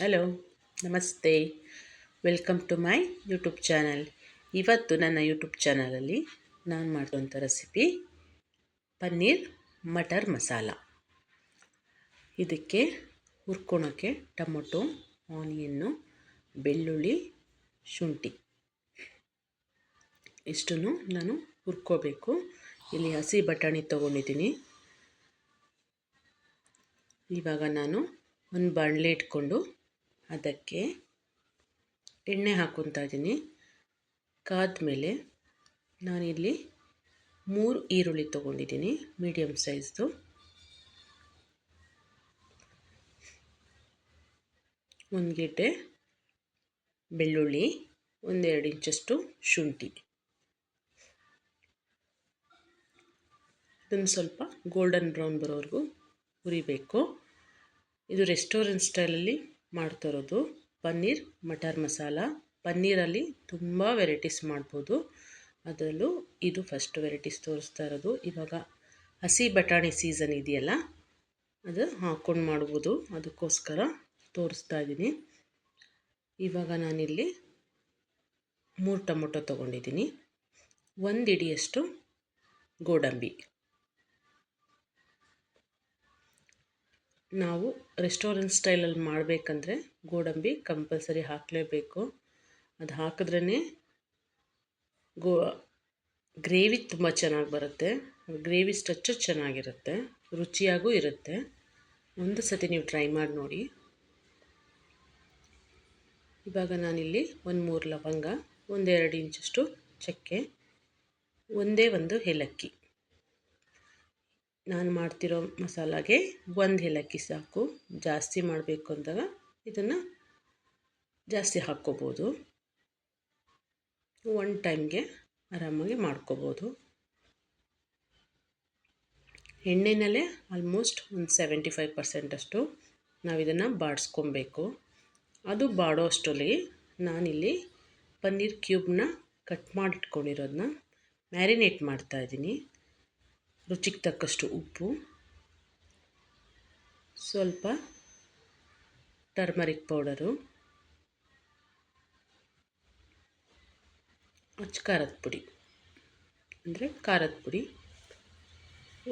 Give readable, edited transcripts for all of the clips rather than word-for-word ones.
Hello, ನಮಸ್ತೆ. Welcome to my YouTube channel. ಇವತ್ತು ನನ್ನ ಯೂಟ್ಯೂಬ್ ಚಾನಲಲ್ಲಿ ನಾನು ಮಾಡುವಂಥ ರೆಸಿಪಿ ಪನ್ನೀರ್ ಮಟರ್ ಮಸಾಲ. ಇದಕ್ಕೆ ಹುರ್ಕೊಳಕ್ಕೆ ಟೊಮೊಟೊ, ಆನಿಯನ್ನು, ಬೆಳ್ಳುಳ್ಳಿ, ಶುಂಠಿ ಇಷ್ಟನ್ನು ನಾನು ಹುರ್ಕೋಬೇಕು. ಇಲ್ಲಿ ಹಸಿ ಬಟಾಣಿ ತೊಗೊಂಡಿದ್ದೀನಿ. ಇವಾಗ ನಾನು ಒಂದು ಬಾಣಲೆ ಇಟ್ಕೊಂಡು ಅದಕ್ಕೆ ಎಣ್ಣೆ ಹಾಕ್ಕೊತಾ ಇದ್ದೀನಿ. ಕಾದ್ಮೇಲೆ ನಾನಿಲ್ಲಿ 3 ಈರುಳ್ಳಿ ತೊಗೊಂಡಿದ್ದೀನಿ, ಮೀಡಿಯಮ್ ಸೈಜ್ದು. ಒಂದು ಗೆಡ್ಡೆ ಬೆಳ್ಳುಳ್ಳಿ, 1-2 ಇಂಚಷ್ಟು ಶುಂಠಿ. ಇದನ್ನು ಸ್ವಲ್ಪ ಗೋಲ್ಡನ್ ಬ್ರೌನ್ ಬರೋವರೆಗೂ ಹುರಿಬೇಕು. ಇದು ರೆಸ್ಟೋರೆಂಟ್ ಸ್ಟೈಲಲ್ಲಿ ಮಾಡ್ತಿರೋದು ಪನ್ನೀರ್ ಮಟರ್ ಮಸಾಲ. ಪನ್ನೀರಲ್ಲಿ ತುಂಬ ವೆರೈಟೀಸ್ ಮಾಡ್ಬೋದು, ಅದರಲ್ಲೂ ಇದು ಫಸ್ಟ್ ವೆರೈಟೀಸ್ ತೋರಿಸ್ತಾ ಇರೋದು. ಇವಾಗ ಹಸಿ ಬಟಾಣಿ ಸೀಸನ್ ಇದೆಯಲ್ಲ, ಅದು ಹಾಕ್ಕೊಂಡು ಮಾಡ್ಬೋದು, ಅದಕ್ಕೋಸ್ಕರ ತೋರಿಸ್ತಾ ಇದ್ದೀನಿ. ಇವಾಗ ನಾನಿಲ್ಲಿ 3 ಟೊಮೊಟೊ ತೊಗೊಂಡಿದ್ದೀನಿ, 1 ಹಿಡಿಯಷ್ಟು ಗೋಡಂಬಿ. ನಾವು ರೆಸ್ಟೋರೆಂಟ್ ಸ್ಟೈಲಲ್ಲಿ ಮಾಡಬೇಕಂದ್ರೆ ಗೋಡಂಬಿ ಕಂಪಲ್ಸರಿ ಹಾಕಲೇಬೇಕು. ಅದು ಹಾಕಿದ್ರೇ ಗ್ರೇವಿ ತುಂಬ ಚೆನ್ನಾಗಿ ಬರುತ್ತೆ. ಗ್ರೇವಿ ಸ್ಟ್ರಕ್ಚರ್ ಚೆನ್ನಾಗಿರುತ್ತೆ, ರುಚಿಯಾಗೂ ಇರುತ್ತೆ. ಒಂದು ಸತಿ ನೀವು ಟ್ರೈ ಮಾಡಿ ನೋಡಿ. ಇವಾಗ ನಾನಿಲ್ಲಿ 1-3 ಲವಂಗ, 1-2 ಇಂಚಷ್ಟು ಚಕ್ಕೆ, ಒಂದು ಏಲಕ್ಕಿ. ನಾನು ಮಾಡ್ತಿರೋ ಮಸಾಲಾಗೆ 1 ಏಲಕ್ಕಿ ಸಾಕು. ಜಾಸ್ತಿ ಮಾಡಬೇಕು ಅಂದಾಗ ಇದನ್ನು ಜಾಸ್ತಿ ಹಾಕ್ಕೋಬೋದು. 1 ಟೈಮ್ಗೆ ಆರಾಮಾಗಿ ಮಾಡ್ಕೋಬೋದು. ಎಣ್ಣೆನಲ್ಲೇ ಆಲ್ಮೋಸ್ಟ್ ಒಂದು 75% ಅಷ್ಟು ನಾವು ಇದನ್ನು ಬಾಡಿಸ್ಕೊಬೇಕು. ಅದು ಬಾಡೋ ಅಷ್ಟರಲ್ಲಿ ನಾನಿಲ್ಲಿ ಪನ್ನೀರ್ ಕ್ಯೂಬ್ನ ಕಟ್ ಮಾಡಿಟ್ಕೊಂಡಿರೋದನ್ನ ಮ್ಯಾರಿನೇಟ್ ಮಾಡ್ತಾಯಿದ್ದೀನಿ. ರುಚಿಗೆ ತಕ್ಕಷ್ಟು ಉಪ್ಪು, ಸ್ವಲ್ಪ ಟರ್ಮರಿಕ್ ಪೌಡರು, ಖಾರದ ಪುಡಿ ಅಂದರೆ ಖಾರದ ಪುಡಿ,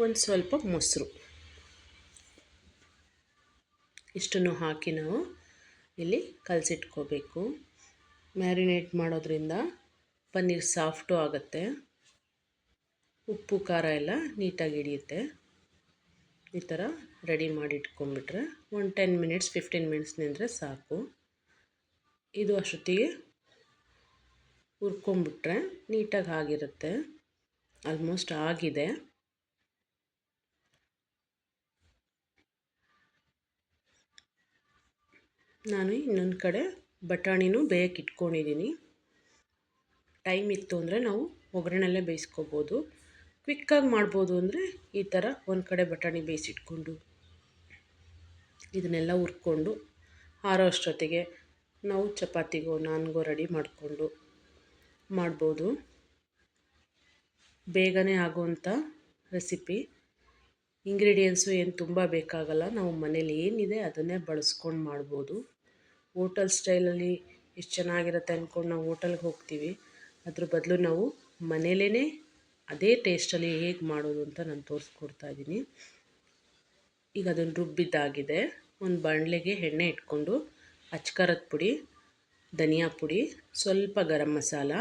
ಒಂದು ಸ್ವಲ್ಪ ಮೊಸರು, ಇಷ್ಟನ್ನು ಹಾಕಿ ನಾವು ಇಲ್ಲಿ ಕಲಸಿಟ್ಕೋಬೇಕು. ಮ್ಯಾರಿನೇಟ್ ಮಾಡೋದ್ರಿಂದ ಪನ್ನೀರ್ ಸಾಫ್ಟು ಆಗುತ್ತೆ, ಉಪ್ಪು ಖಾರ ಎಲ್ಲ ನೀಟಾಗಿ ಹಿಡಿಯುತ್ತೆ. ಈ ಥರ ರೆಡಿ ಮಾಡಿ ಇಟ್ಕೊಂಡ್ಬಿಟ್ರೆ ಒಂದು 10 ಮಿನಿಟ್ಸ್ 15 ಮಿನಿಟ್ಸ್ ನಿಂದರೆ ಸಾಕು. ಇದು ಅಷ್ಟೊತ್ತಿಗೆ ಹುರ್ಕೊಂಬಿಟ್ರೆ ನೀಟಾಗಿ ಆಗಿರುತ್ತೆ. ಆಲ್ಮೋಸ್ಟ್ ಆಗಿದೆ. ನಾನು ಇನ್ನೊಂದು ಕಡೆ ಬಟಾಣಿನೂ ಬೇಯಕ್ಕೆ ಇಟ್ಕೊಂಡಿದ್ದೀನಿ. ಟೈಮ್ ಇತ್ತು ಅಂದರೆ ನಾವು ಒಗ್ಗರಣೆಲ್ಲೇ ಬೇಯಿಸ್ಕೋಬೋದು. ಕ್ವಿಕ್ಕಾಗಿ ಮಾಡ್ಬೋದು ಅಂದರೆ ಈ ಥರ ಒಂದು ಕಡೆ ಬಟಾಣಿ ಬೇಯಿಸಿಟ್ಕೊಂಡು ಇದನ್ನೆಲ್ಲ ಹುರ್ಕೊಂಡು ಆರೋ ಅಷ್ಟೊತ್ತಿಗೆ ನಾವು ಚಪಾತಿಗೋ ನಾನ್ಗೋ ರೆಡಿ ಮಾಡಿಕೊಂಡು ಮಾಡ್ಬೋದು. ಬೇಗನೆ ಆಗುವಂಥ ರೆಸಿಪಿ. ಇಂಗ್ರೀಡಿಯೆಂಟ್ಸು ಏನು ತುಂಬ ಬೇಕಾಗಲ್ಲ, ನಾವು ಮನೇಲಿ ಏನಿದೆ ಅದನ್ನೇ ಬಳಸ್ಕೊಂಡು ಮಾಡ್ಬೋದು. ಹೋಟೆಲ್ ಸ್ಟೈಲಲ್ಲಿ ಎಷ್ಟು ಚೆನ್ನಾಗಿರುತ್ತೆ ಅಂದ್ಕೊಂಡು ನಾವು ಹೋಟೆಲ್ಗೆ ಹೋಗ್ತೀವಿ. ಅದ್ರ ಬದಲು ನಾವು ಮನೇಲೇ ಅದೇ ಟೇಸ್ಟಲ್ಲಿ ಹೇಗೆ ಮಾಡೋದು ಅಂತ ನಾನು ತೋರಿಸ್ಕೊಡ್ತಾ ಇದ್ದೀನಿ. ಈಗ ಅದನ್ನು ರುಬ್ಬಿದ್ದಾಗಿದೆ. ಒಂದು ಬಾಣಲೆಗೆ ಎಣ್ಣೆ ಇಟ್ಕೊಂಡು ಖಾರದ ಪುಡಿ, ಧನಿಯಾ ಪುಡಿ, ಸ್ವಲ್ಪ ಗರಂ ಮಸಾಲ,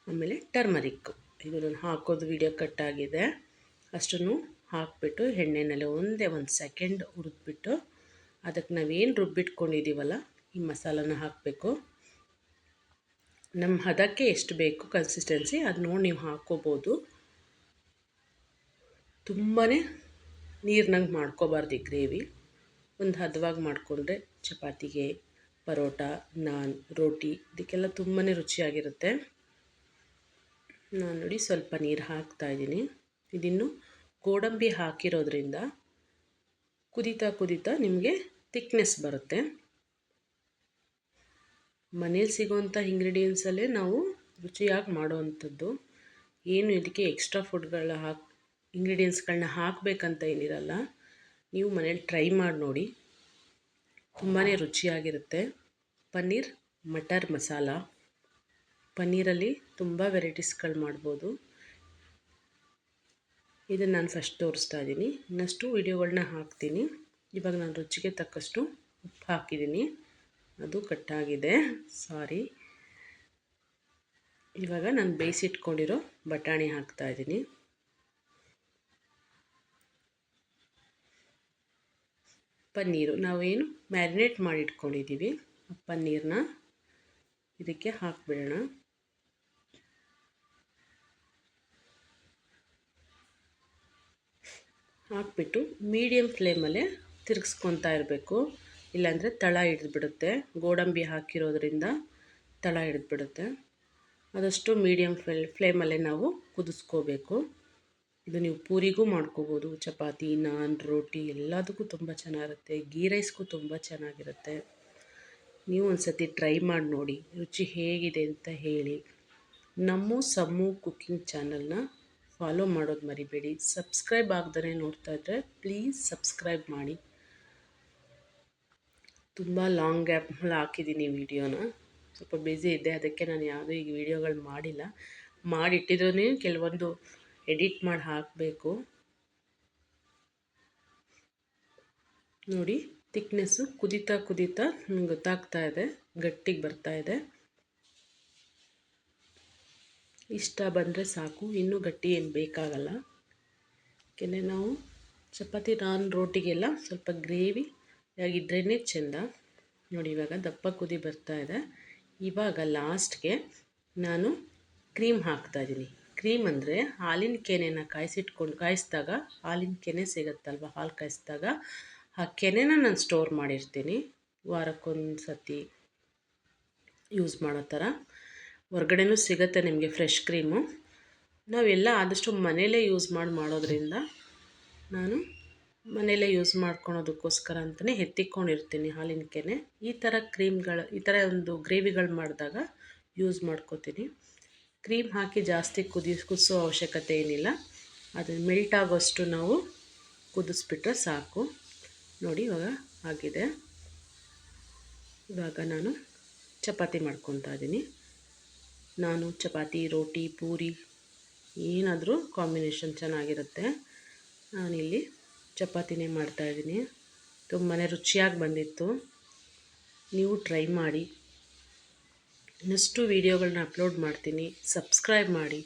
ಆಮೇಲೆ ಟರ್ಮರಿಕ್ ಇದನ್ನು ಹಾಕೋದು ವಿಡಿಯೋ ಕಟ್ಟಾಗಿದೆ. ಅಷ್ಟನ್ನು ಹಾಕಿಬಿಟ್ಟು ಎಣ್ಣೆನಲ್ಲಿ ಒಂದು ಸೆಕೆಂಡ್ ಹುರಿದ್ಬಿಟ್ಟು ಅದಕ್ಕೆ ನಾವೇನು ರುಬ್ಬಿಟ್ಕೊಂಡಿದ್ದೀವಲ್ಲ ಈ ಮಸಾಲನ ಹಾಕಬೇಕು. ನಮ್ಮ ಹದಕ್ಕೆ ಎಷ್ಟು ಬೇಕು ಕನ್ಸಿಸ್ಟೆನ್ಸಿ ಅದು ನೋಡಿ ನೀವು ಹಾಕ್ಕೋಬೋದು. ತುಂಬಾ ನೀರಿನಂಗೆ ಮಾಡ್ಕೋಬಾರ್ದು ಈ ಗ್ರೇವಿ. ಒಂದು ಹದವಾಗಿ ಮಾಡಿಕೊಂಡ್ರೆ ಚಪಾತಿಗೆ, ಪರೋಟ, ನಾನ್, ರೋಟಿ ಇದಕ್ಕೆಲ್ಲ ತುಂಬಾ ರುಚಿಯಾಗಿರುತ್ತೆ. ನಾನು ನೋಡಿ ಸ್ವಲ್ಪ ನೀರು ಹಾಕ್ತಾಯಿದ್ದೀನಿ. ಇದಿನ್ನು ಗೋಡಂಬಿ ಹಾಕಿರೋದ್ರಿಂದ ಕುದೀತಾ ನಿಮಗೆ ಥಿಕ್ನೆಸ್ ಬರುತ್ತೆ. ಮನೇಲಿ ಸಿಗೋವಂಥ ಇಂಗ್ರೀಡಿಯೆಂಟ್ಸಲ್ಲೇ ನಾವು ರುಚಿಯಾಗಿ ಮಾಡೋವಂಥದ್ದು. ಏನು ಇದಕ್ಕೆ ಎಕ್ಸ್ಟ್ರಾ ಫುಡ್ಗಳನ್ನ ಇಂಗ್ರೀಡಿಯೆಂಟ್ಸ್ಗಳನ್ನ ಹಾಕಬೇಕಂತ ಏನಿರಲ್ಲ. ನೀವು ಮನೇಲಿ ಟ್ರೈ ಮಾಡಿ ನೋಡಿ. ತುಂಬಾ ರುಚಿಯಾಗಿರುತ್ತೆ. ಪನ್ನೀರ್ ಮಟರ್ ಮಸಾಲ. ಪನ್ನೀರಲ್ಲಿ ತುಂಬ ವೆರೈಟೀಸ್ಗಳು ಮಾಡ್ಬೋದು. ಇದನ್ನು ನಾನು ಫಸ್ಟ್ ತೋರಿಸ್ತಾ ಇದ್ದೀನಿ. ಇನ್ನಷ್ಟು ವೀಡಿಯೋಗಳನ್ನ ಹಾಕ್ತೀನಿ. ಇವಾಗ ನಾನು ರುಚಿಗೆ ತಕ್ಕಷ್ಟು ಉಪ್ಪು ಹಾಕಿದ್ದೀನಿ, ಅದು ಕಟ್ಟಾಗಿದೆ, ಸಾರಿ. ಇವಾಗ ನಾನು ಬೇಯಿಸಿಟ್ಕೊಂಡಿರೋ ಬಟಾಣಿ ಹಾಕ್ತಾ ಇದ್ದೀನಿ. ಪನ್ನೀರು ನಾವೇನು ಮ್ಯಾರಿನೇಟ್ ಮಾಡಿ ಇಟ್ಕೊಂಡಿದ್ದೀವಿ, ಆ ಪನ್ನೀರನ್ನ ಇದಕ್ಕೆ ಹಾಕಿಬಿಡೋಣ. ಹಾಕ್ಬಿಟ್ಟು ಮೀಡಿಯಮ್ ಫ್ಲೇಮಲ್ಲೇ ತಿರುಗಿಸ್ಕೊತಾ ಇರಬೇಕು, ಇಲ್ಲಾಂದರೆ ತಳ ಹಿಡಿದ್ಬಿಡುತ್ತೆ. ಗೋಡಂಬಿ ಹಾಕಿರೋದ್ರಿಂದ ತಳ ಹಿಡಿದ್ಬಿಡುತ್ತೆ. ಆದಷ್ಟು ಮೀಡಿಯಮ್ ಫ್ಲೇಮಲ್ಲೇ ನಾವು ಕುದಿಸ್ಕೋಬೇಕು. ಇದು ನೀವು ಪೂರಿಗೂ ಮಾಡ್ಕೋಬೋದು, ಚಪಾತಿ, ನಾನ್, ರೋಟಿ ಎಲ್ಲದಕ್ಕೂ ತುಂಬ ಚೆನ್ನಾಗಿರುತ್ತೆ. ಗೀ ರೈಸ್ಗೂ ತುಂಬ ಚೆನ್ನಾಗಿರುತ್ತೆ. ನೀವು ಒಂದು ಸತಿ ಟ್ರೈ ಮಾಡಿ ನೋಡಿ, ರುಚಿ ಹೇಗಿದೆ ಅಂತ ಹೇಳಿ. ನಮ್ಮ ಸಮ್ಮು ಕುಕ್ಕಿಂಗ್ ಚಾನಲ್ನ ಫಾಲೋ ಮಾಡೋದು ಮರಿಬೇಡಿ. ಸಬ್ಸ್ಕ್ರೈಬ್ ಆಗದೇ ನೋಡ್ತಾ ಇದ್ದರೆ ಪ್ಲೀಸ್ ಸಬ್ಸ್ಕ್ರೈಬ್ ಮಾಡಿ. ತುಂಬ ಲಾಂಗ್ ಗ್ಯಾಪ್ ಹಾಕಿದ್ದೀನಿ ವೀಡಿಯೋನ, ಸ್ವಲ್ಪ ಬ್ಯುಸಿ ಇದ್ದೆ, ಅದಕ್ಕೆ ನಾನು ಯಾವುದೂ ಈಗ ವೀಡಿಯೋಗಳು ಮಾಡಿಲ್ಲ. ಮಾಡಿಟ್ಟಿದ್ರೂ ಕೆಲವೊಂದು ಎಡಿಟ್ ಮಾಡಿ ಹಾಕಬೇಕು. ನೋಡಿ ತಿಕ್ನೆಸ್ಸು ಕುದೀತಾ ಕುದೀತಾ ನಿಮ್ಗೆ ಗೊತ್ತಾಗ್ತಾ ಇದೆ, ಗಟ್ಟಿಗೆ ಬರ್ತಾ ಇದೆ. ಇಷ್ಟ ಬಂದರೆ ಸಾಕು, ಇನ್ನೂ ಗಟ್ಟಿ ಏನು ಬೇಕಾಗಲ್ಲ. ಯಾಕೆಂದರೆ ನಾವು ಚಪಾತಿ, ನಾನ್, ರೋಟಿಗೆಲ್ಲ ಸ್ವಲ್ಪ ಗ್ರೇವಿ ಆಗಿದ್ರೇ ಚೆಂದ. ನೋಡಿ ಇವಾಗ ದಪ್ಪ ಕುದಿ ಬರ್ತಾ ಇದೆ. ಇವಾಗ ಲಾಸ್ಟ್ಗೆ ನಾನು ಕ್ರೀಮ್ ಹಾಕ್ತಾಯಿದ್ದೀನಿ. ಕ್ರೀಮ್ ಅಂದರೆ ಹಾಲಿನ ಕೆನೆನ ಕಾಯಿಸಿದಾಗ ಹಾಲಿನ ಕೆನೆ ಸಿಗುತ್ತಲ್ವ, ಹಾಲು ಕಾಯಿಸಿದಾಗ ಆ ಕೆನೆನ ನಾನು ಸ್ಟೋರ್ ಮಾಡಿರ್ತೀನಿ, ವಾರಕ್ಕೊಂದು ಸತಿ ಯೂಸ್ ಮಾಡೋ ಥರ. ಹೊರ್ಗಡೆನೂ ಸಿಗುತ್ತೆ ನಿಮಗೆ ಫ್ರೆಶ್ ಕ್ರೀಮು. ನಾವೆಲ್ಲ ಆದಷ್ಟು ಮನೇಲೇ ಯೂಸ್ ಮಾಡೋದ್ರಿಂದ ನಾನು ಮನೇಲೇ ಯೂಸ್ ಮಾಡ್ಕೊಳೋದಕ್ಕೋಸ್ಕರ ಅಂತಲೇ ಎತ್ತಿಕೊಂಡಿರ್ತೀನಿ ಹಾಲಿನ ಕೆನೆ. ಈ ಥರ ಒಂದು ಗ್ರೇವಿಗಳು ಮಾಡಿದಾಗ ಯೂಸ್ ಮಾಡ್ಕೋತೀನಿ. ಕ್ರೀಮ್ ಹಾಕಿ ಜಾಸ್ತಿ ಕುದಿಸೋ ಅವಶ್ಯಕತೆ ಏನಿಲ್ಲ, ಅದು ಮೆಲ್ಟ್ ಆಗೋಷ್ಟು ನಾವು ಕುದಿಸ್ಬಿಟ್ರೆ ಸಾಕು. ನೋಡಿ ಇವಾಗ ಆಗಿದೆ. ಇವಾಗ ನಾನು ಚಪಾತಿ ಮಾಡ್ಕೊತಾ ಇದ್ದೀನಿ. ನಾನು ಚಪಾತಿ, ರೋಟಿ, ಪೂರಿ ಏನಾದರೂ ಕಾಂಬಿನೇಷನ್ ಚೆನ್ನಾಗಿರುತ್ತೆ. ನಾನಿಲ್ಲಿ ಚಪಾತಿನೇ ಮಾಡ್ತಾಯಿದ್ದೀನಿ. ತುಂಬಾ ರುಚಿಯಾಗಿ ಬಂದಿತ್ತು. ನೀವು ಟ್ರೈ ಮಾಡಿ. ಇನ್ನಷ್ಟು ವೀಡಿಯೋಗಳನ್ನ ಅಪ್ಲೋಡ್ ಮಾಡ್ತೀನಿ, ಸಬ್ಸ್ಕ್ರೈಬ್ ಮಾಡಿ.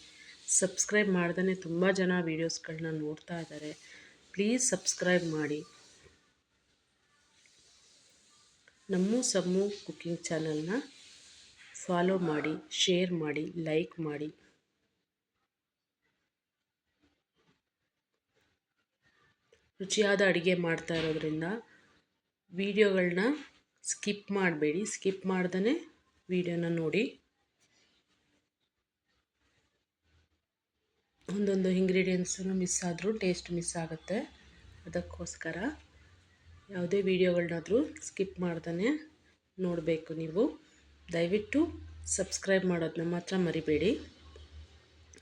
ಸಬ್ಸ್ಕ್ರೈಬ್ ಮಾಡ್ದೇ ತುಂಬ ಜನ ವೀಡಿಯೋಸ್ಗಳನ್ನ ನೋಡ್ತಾ ಇದ್ದಾರೆ, ಪ್ಲೀಸ್ ಸಬ್ಸ್ಕ್ರೈಬ್ ಮಾಡಿ. ನಮ್ಮ ಸಮ್ಮು ಕುಕ್ಕಿಂಗ್ ಚಾನಲ್ನ ಫಾಲೋ ಮಾಡಿ, ಶೇರ್ ಮಾಡಿ, ಲೈಕ್ ಮಾಡಿ. ರುಚಿಯಾದ ಅಡುಗೆ ಮಾಡ್ತಾ ಇರೋದ್ರಿಂದ ವೀಡಿಯೋಗಳನ್ನ ಸ್ಕಿಪ್ ಮಾಡಬೇಡಿ. ಸ್ಕಿಪ್ ಮಾಡ್ದೇ ವೀಡಿಯೋನ ನೋಡಿ. ಒಂದೊಂದು ಇಂಗ್ರೀಡಿಯೆಂಟ್ಸನ್ನು ಮಿಸ್ ಆದರೂ ಟೇಸ್ಟ್ ಮಿಸ್ ಆಗುತ್ತೆ. ಅದಕ್ಕೋಸ್ಕರ ಯಾವುದೇ ವೀಡಿಯೋಗಳನ್ನಾದರೂ ಸ್ಕಿಪ್ ಮಾಡ್ದೇ ನೋಡಬೇಕು ನೀವು. ದಯವಿಟ್ಟು ಸಬ್ಸ್ಕ್ರೈಬ್ ಮಾಡೋದನ್ನ ಮಾತ್ರ ಮರಿಬೇಡಿ.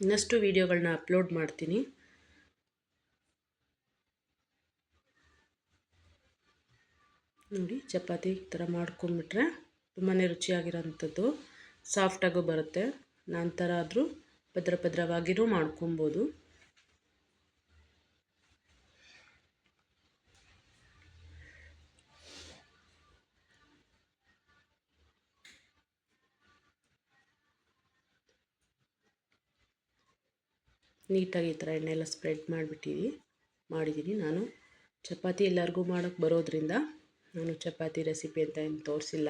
ಇನ್ನಷ್ಟು ವೀಡಿಯೋಗಳನ್ನ ಅಪ್ಲೋಡ್ ಮಾಡ್ತೀನಿ. ನೋಡಿ ಚಪಾತಿ ಈ ಥರ ಮಾಡ್ಕೊಂಬಿಟ್ರೆ ತುಂಬಾ ರುಚಿಯಾಗಿರೋಂಥದ್ದು, ಸಾಫ್ಟಾಗೂ ಬರುತ್ತೆ. ನಂತರ ಆದರೂ ಭದ್ರವಾಗಿರೂ ಮಾಡ್ಕೊಬೋದು. ನೀಟಾಗಿ ಈ ಥರ ಎಣ್ಣೆ ಎಲ್ಲ ಸ್ಪ್ರೆಡ್ ಮಾಡಿದ್ದೀನಿ. ನಾನು ಚಪಾತಿ ಎಲ್ಲರಿಗೂ ಮಾಡೋಕ್ಕೆ ಬರೋದ್ರಿಂದ ನಾನು ಚಪಾತಿ ರೆಸಿಪಿ ಅಂತ ಏನು ತೋರಿಸಿಲ್ಲ.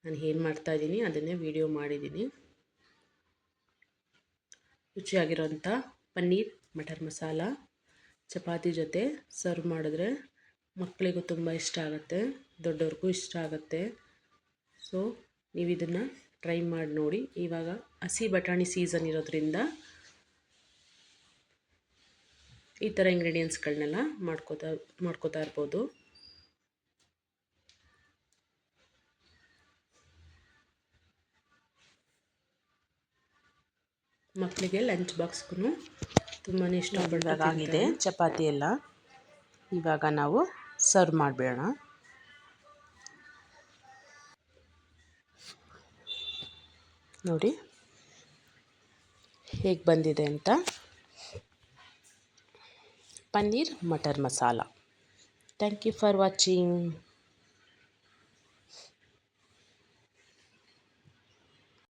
ನಾನು ಏನು ಮಾಡ್ತಾಯಿದ್ದೀನಿ ಅದನ್ನೇ ವಿಡಿಯೋ ಮಾಡಿದ್ದೀನಿ. ರುಚಿಯಾಗಿರೋಂಥ ಪನ್ನೀರ್ ಮಟರ್ ಮಸಾಲ ಚಪಾತಿ ಜೊತೆ ಸರ್ವ್ ಮಾಡಿದ್ರೆ ಮಕ್ಕಳಿಗೂ ತುಂಬ ಇಷ್ಟ ಆಗುತ್ತೆ, ದೊಡ್ಡವ್ರಿಗೂ ಇಷ್ಟ ಆಗುತ್ತೆ. ಸೊ ನೀವು ಇದನ್ನು ಟ್ರೈ ಮಾಡಿ ನೋಡಿ. ಇವಾಗ ಹಸಿ ಬಟಾಣಿ ಸೀಸನ್ ಇರೋದ್ರಿಂದ ಈ ಥರ ಇಂಗ್ರೀಡಿಯೆಂಟ್ಸ್ಗಳನ್ನೆಲ್ಲ ಮಾಡ್ಕೋತಾ ಇರ್ಬೋದು. ಮಕ್ಕಳಿಗೆ ಲಂಚ್ ಬಾಕ್ಸ್ಗೂ ತುಂಬಾ ಇಷ್ಟಪಡೋದಾಗಿದೆ ಚಪಾತಿ ಎಲ್ಲ. ಇವಾಗ ನಾವು ಸರ್ವ್ ಮಾಡಿಬಿಡೋಣ. ನೋಡಿ ಹೇಗೆ ಬಂದಿದೆ ಅಂತ. Paneer matar masala. Thank you for watching.